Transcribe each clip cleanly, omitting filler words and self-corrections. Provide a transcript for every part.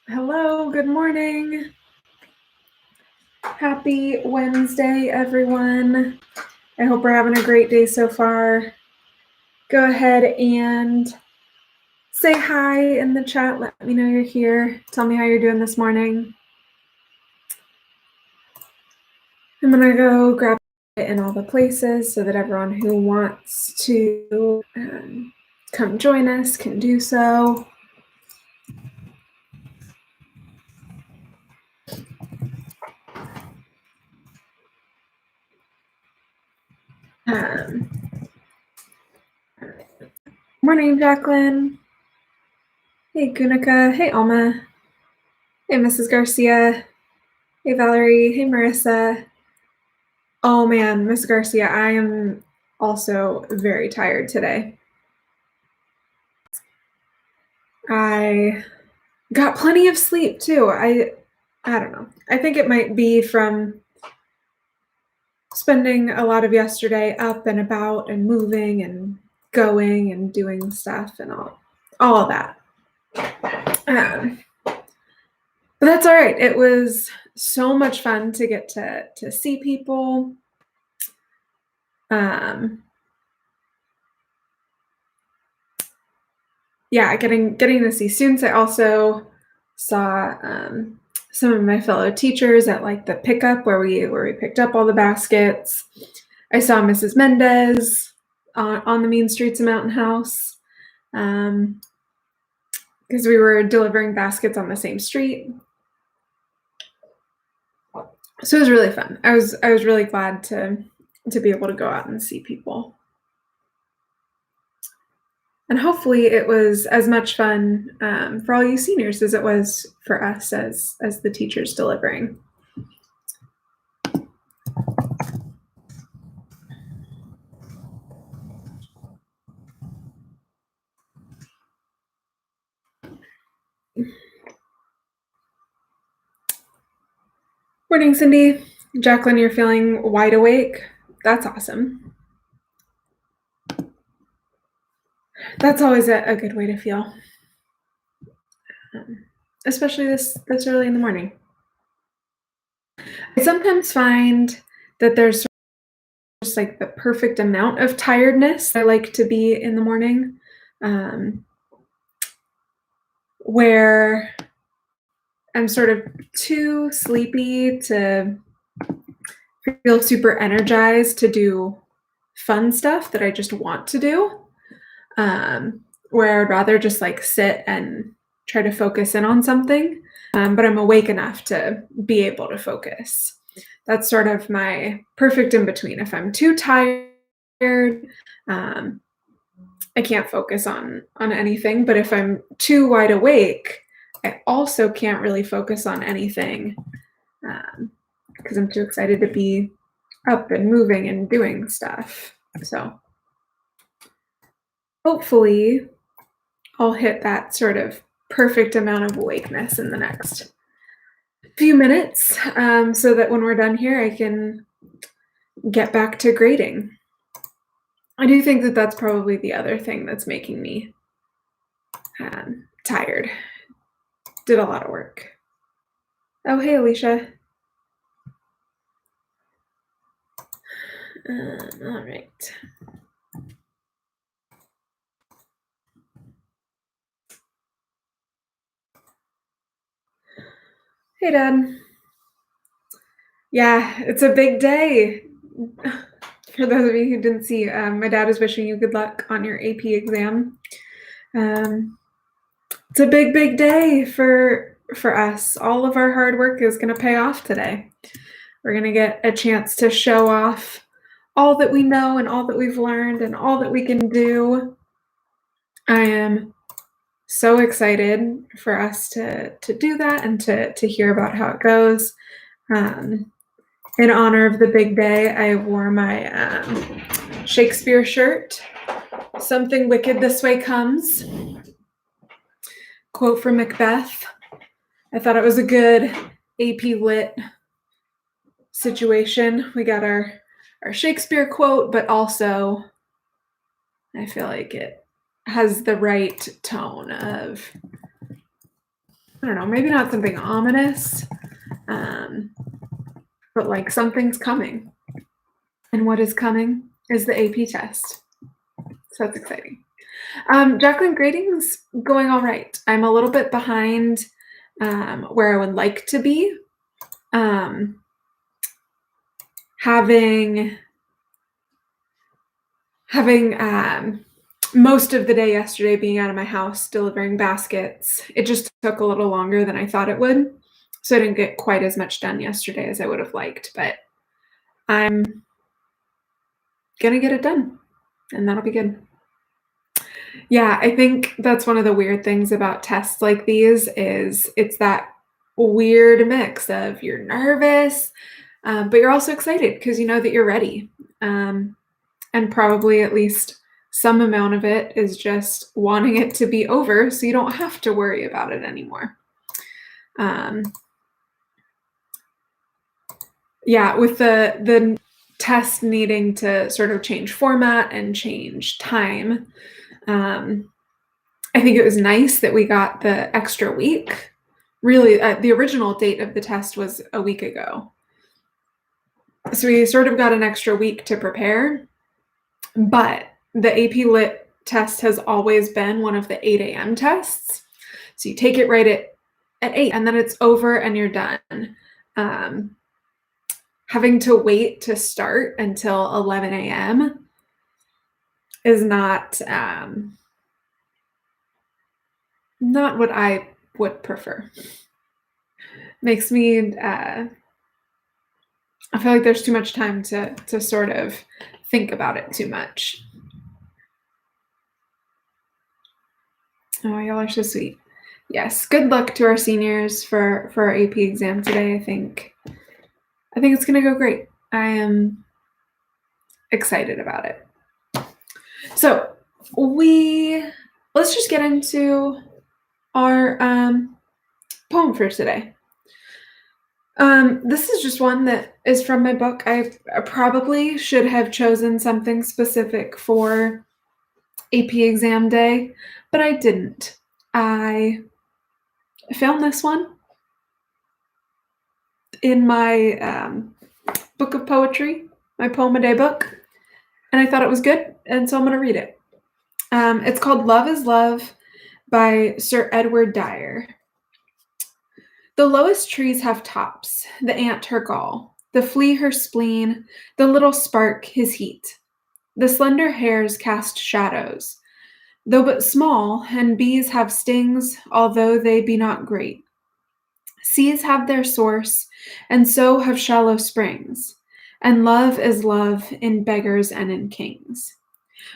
Hello, good morning. Happy Wednesday, everyone. I hope we're having a great day so far. Go ahead and say hi in the chat. Let me know you're here. Tell me how you're doing this morning. I'm going to go grab it in all the places so that everyone who wants to come join us can do so. Morning, Jacqueline. Hey, Gunica. Hey, Alma. Hey, Mrs. Garcia. Hey, Valerie. Hey, Marissa. Oh man, Miss Garcia, I am also very tired today. I got plenty of sleep too. I don't know. I think it might be from spending a lot of yesterday up and about and moving and going and doing stuff and all of that. But that's all right. It was so much fun to get to see people. Yeah, getting to see students. I also saw some of my fellow teachers at like the pickup where we picked up all the baskets. I saw Mrs. Mendez on the Mean Streets of Mountain House because we were delivering baskets on the same street. So it was really fun. I was really glad to be able to go out and see people. And hopefully it was as much fun for all you seniors as it was for us as the teachers delivering. Morning, Cindy. Jacqueline, you're feeling wide awake. That's awesome. That's always a good way to feel, especially this early in the morning. I sometimes find that there's just like the perfect amount of tiredness I like to be in the morning, where I'm sort of too sleepy to feel super energized to do fun stuff that I just want to do, where I'd rather just like sit and try to focus in on something, but I'm awake enough to be able to focus. That's sort of my perfect in between. If I'm too tired, I can't focus on anything, but if I'm too wide awake, I also can't really focus on anything because I'm too excited to be up and moving and doing stuff. So hopefully I'll hit that sort of perfect amount of awakeness in the next few minutes so that when we're done here, I can get back to grading. I do think that that's probably the other thing that's making me tired. Did a lot of work. Oh, hey, Alicia. All right. Hey, Dad. Yeah, it's a big day. For those of you who didn't see, my dad is wishing you good luck on your AP exam. It's a big, big day for us. All of our hard work is going to pay off today. We're going to get a chance to show off all that we know and all that we've learned and all that we can do. I am so excited for us to do that and to hear about how it goes. In honor of the big day, I wore my Shakespeare shirt. Something wicked this way comes. Quote from Macbeth. I thought it was a good AP Lit situation. We got our Shakespeare quote, but also I feel like it has the right tone of I don't know, maybe not something ominous, but like something's coming. And what is coming is the AP test. So that's exciting. Jacqueline, grading's going all right. I'm a little bit behind where I would like to be. Having most of the day yesterday being out of my house delivering baskets, it just took a little longer than I thought it would. So I didn't get quite as much done yesterday as I would have liked, but I'm gonna get it done and that'll be good. Yeah, I think that's one of the weird things about tests like these is it's that weird mix of you're nervous, but you're also excited because you know that you're ready. And probably at least some amount of it is just wanting it to be over so you don't have to worry about it anymore. Yeah, with the test needing to sort of change format and change time, I think it was nice that we got the extra week. Really, the original date of the test was a week ago. So we sort of got an extra week to prepare, but the AP Lit test has always been one of the 8 a.m. tests. So you take it right at 8 and then it's over and you're done. Having to wait to start until 11 a.m. is not what I would prefer. Makes me I feel like there's too much time to sort of think about it too much. Oh, y'all are so sweet. Yes, good luck to our seniors for our AP exam today. I think it's gonna go great. I am excited about it. So let's just get into our poem for today. This is just one that is from my book. I probably should have chosen something specific for AP exam day, but I didn't. I found this one in my book of poetry, my poem a day book, and I thought it was good, and so I'm going to read it. It's called Love is Love by Sir Edward Dyer. The lowest trees have tops, the ant her gall, the flea her spleen, the little spark his heat. The slender hairs cast shadows, though but small, and bees have stings, although they be not great. Seas have their source, and so have shallow springs, and love is love in beggars and in kings.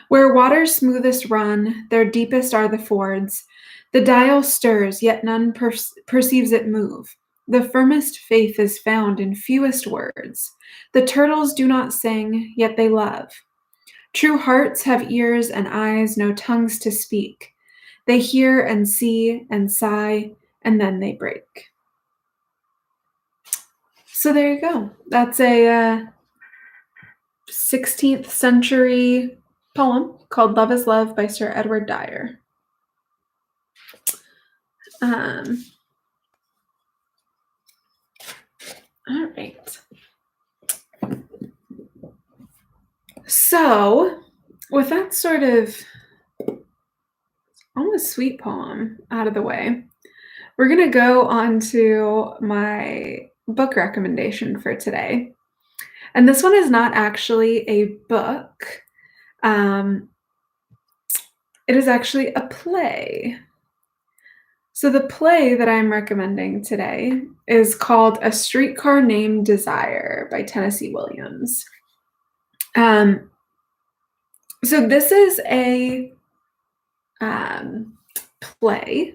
Where waters smoothest run, there deepest are the fords. The dial stirs, yet none perceives it move. The firmest faith is found in fewest words. The turtles do not sing, yet they love. True hearts have ears and eyes, no tongues to speak. They hear and see and sigh, and then they break. So there you go. That's a 16th century poem called Love is Love by Sir Edward Dyer. All right. So, with that sort of almost sweet poem out of the way, we're going to go on to my book recommendation for today. And this one is not actually a book. It is actually a play. So the play that I'm recommending today is called A Streetcar Named Dyer by Tennessee Williams. So this is a play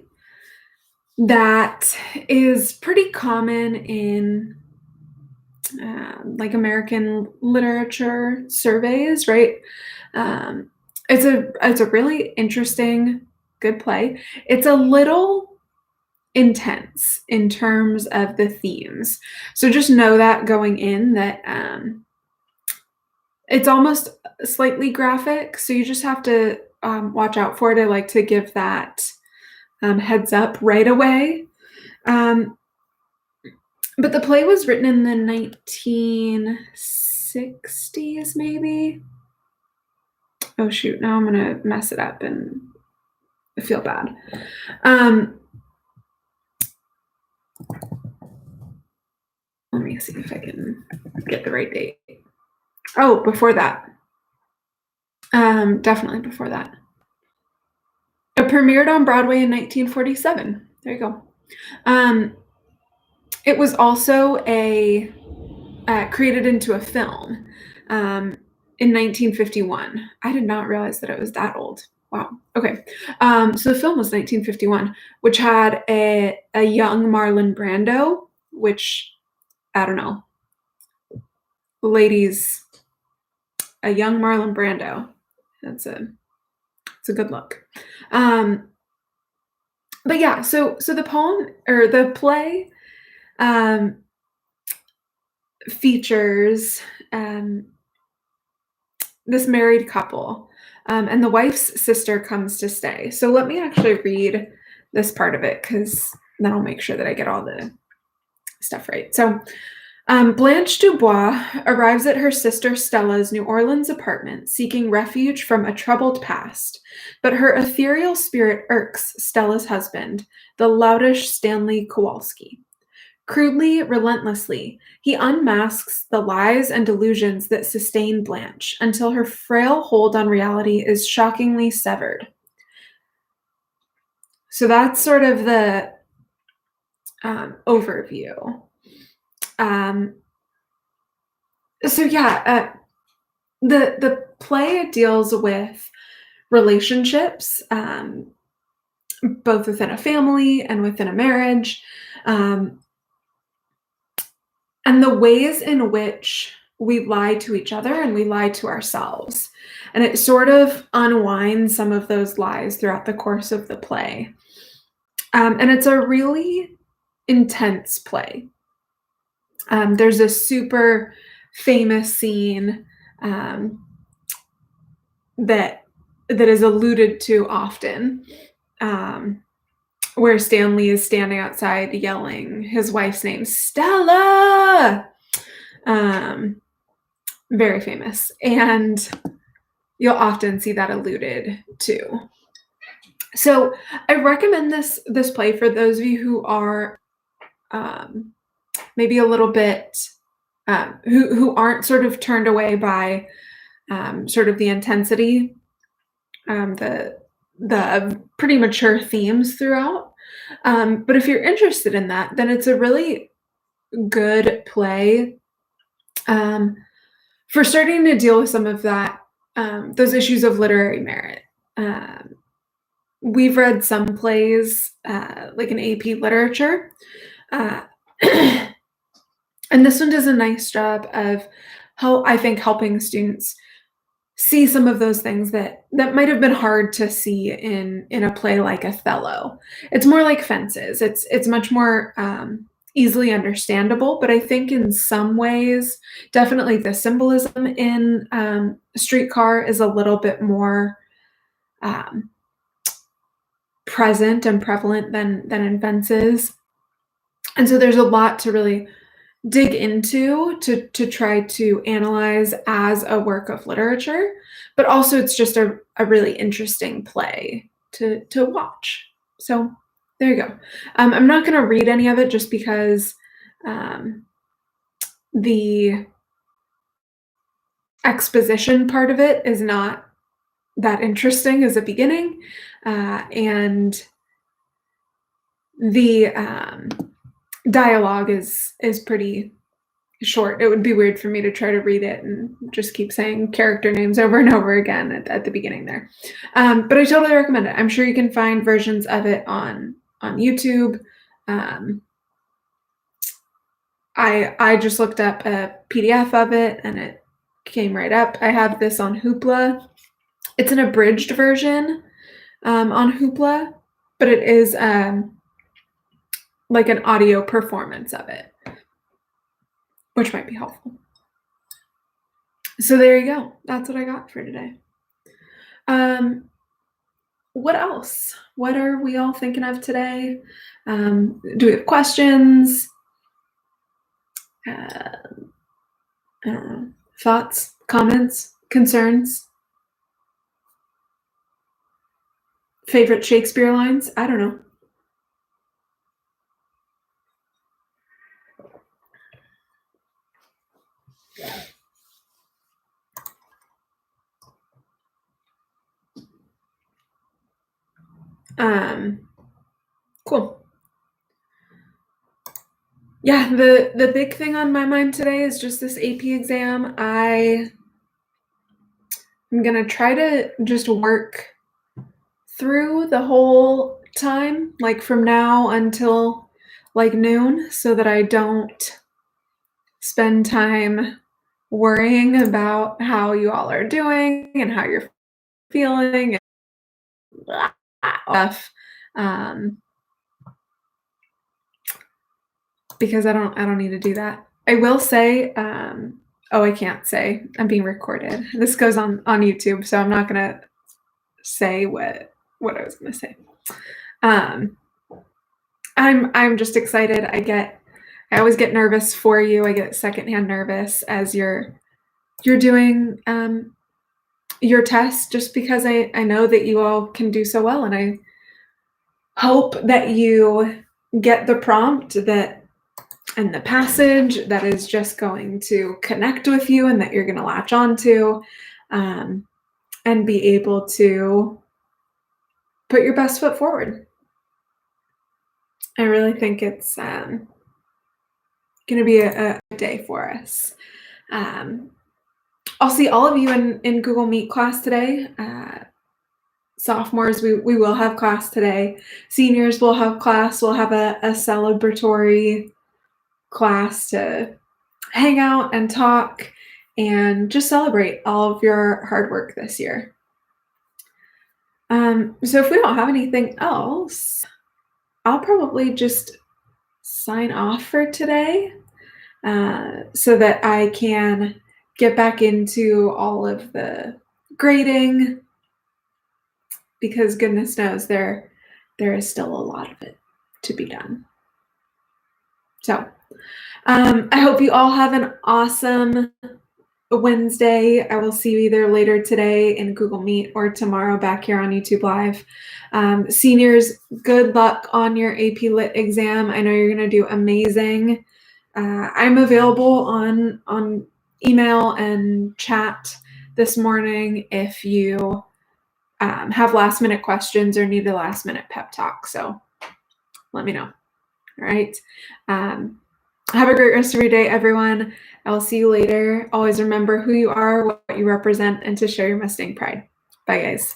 that is pretty common in like American literature surveys, right? It's a really interesting, good play. It's a little intense in terms of the themes. So just know that going in that it's almost slightly graphic. So you just have to watch out for it. I like to give that heads up right away. Um, but the play was written in the 1960s, maybe. Oh shoot! Now I'm gonna mess it up and feel bad. Let me see if I can get the right date. Oh, before that. Definitely before that. It premiered on Broadway in 1947. There you go. It was also created into a film in 1951. I did not realize that it was that old. Wow. Okay. So the film was 1951, which had a young Marlon Brando, which I don't know, ladies, a young Marlon Brando. It's a good look. But yeah, so the poem or the play features this married couple, and the wife's sister comes to stay. So let me actually read this part of it, because then I'll make sure that I get all the stuff right. So Blanche Dubois arrives at her sister Stella's New Orleans apartment, seeking refuge from a troubled past. But her ethereal spirit irks Stella's husband, the loutish Stanley Kowalski. Crudely, relentlessly, he unmasks the lies and delusions that sustain Blanche until her frail hold on reality is shockingly severed. So that's sort of the overview. The play deals with relationships, both within a family and within a marriage, and the ways in which we lie to each other and we lie to ourselves. And it sort of unwinds some of those lies throughout the course of the play. And it's a really intense play. There's a super famous scene that is alluded to often, where Stanley is standing outside yelling his wife's name, Stella! Very famous. And you'll often see that alluded to. So I recommend this play for those of you who are maybe a little bit, who aren't sort of turned away by sort of the intensity, the pretty mature themes throughout. But if you're interested in that, then it's a really good play for starting to deal with some of that, those issues of literary merit. We've read some plays, like in AP literature, and this one does a nice job of helping students see some of those things that might have been hard to see in a play like Othello. It's more like Fences. It's much more easily understandable, but I think in some ways, definitely the symbolism in Streetcar is a little bit more present and prevalent than in Fences. And so there's a lot to really dig into to try to analyze as a work of literature, but also it's just a really interesting play to watch. So there you go. I'm not going to read any of it just because the exposition part of it is not that interesting as a beginning, and the dialogue is pretty short. It would be weird for me to try to read it and just keep saying character names over and over again at the beginning there. But I totally recommend it. I'm sure you can find versions of it on YouTube. I just looked up a PDF of it and it came right up. I have this on Hoopla. It's an abridged version on Hoopla, but it is like an audio performance of it, which might be helpful. So there you go. That's what I got for today. what else? What are we all thinking of today? Do we have questions? I don't know. Thoughts, comments, concerns, favorite Shakespeare lines? I don't know. Cool. Yeah, the big thing on my mind today is just this AP exam. I'm gonna try to just work through the whole time, like from now until like noon, so that I don't spend time worrying about how you all are doing and how you're feeling and stuff. Um, because I don't need to do that. I will say, oh, I can't say. I'm being recorded. This goes on YouTube, so I'm not gonna say what I was gonna say. I'm just excited. I always get nervous for you. I get secondhand nervous as you're doing your test, just because I know that you all can do so well, and I hope that you get the prompt that and the passage that is just going to connect with you and that you're going to latch onto, and be able to put your best foot forward. I really think it's going to be a day for us. I'll see all of you in Google Meet class today. Sophomores, we will have class today. Seniors will have class. We'll have a celebratory class to hang out and talk and just celebrate all of your hard work this year. So if we don't have anything else, I'll probably just sign off for today, so that I can get back into all of the grading, because goodness knows there is still a lot of it to be done. So I hope you all have an awesome Wednesday. I will see you either later today in Google Meet or tomorrow back here on YouTube Live. Seniors, good luck on your AP Lit exam. I know you're going to do amazing. I'm available on email and chat this morning if you have last minute questions or need a last minute pep talk. So let me know. All right. Have a great rest of your day, everyone. I will see you later. Always remember who you are, what you represent, and to share your Mustang pride. Bye, guys.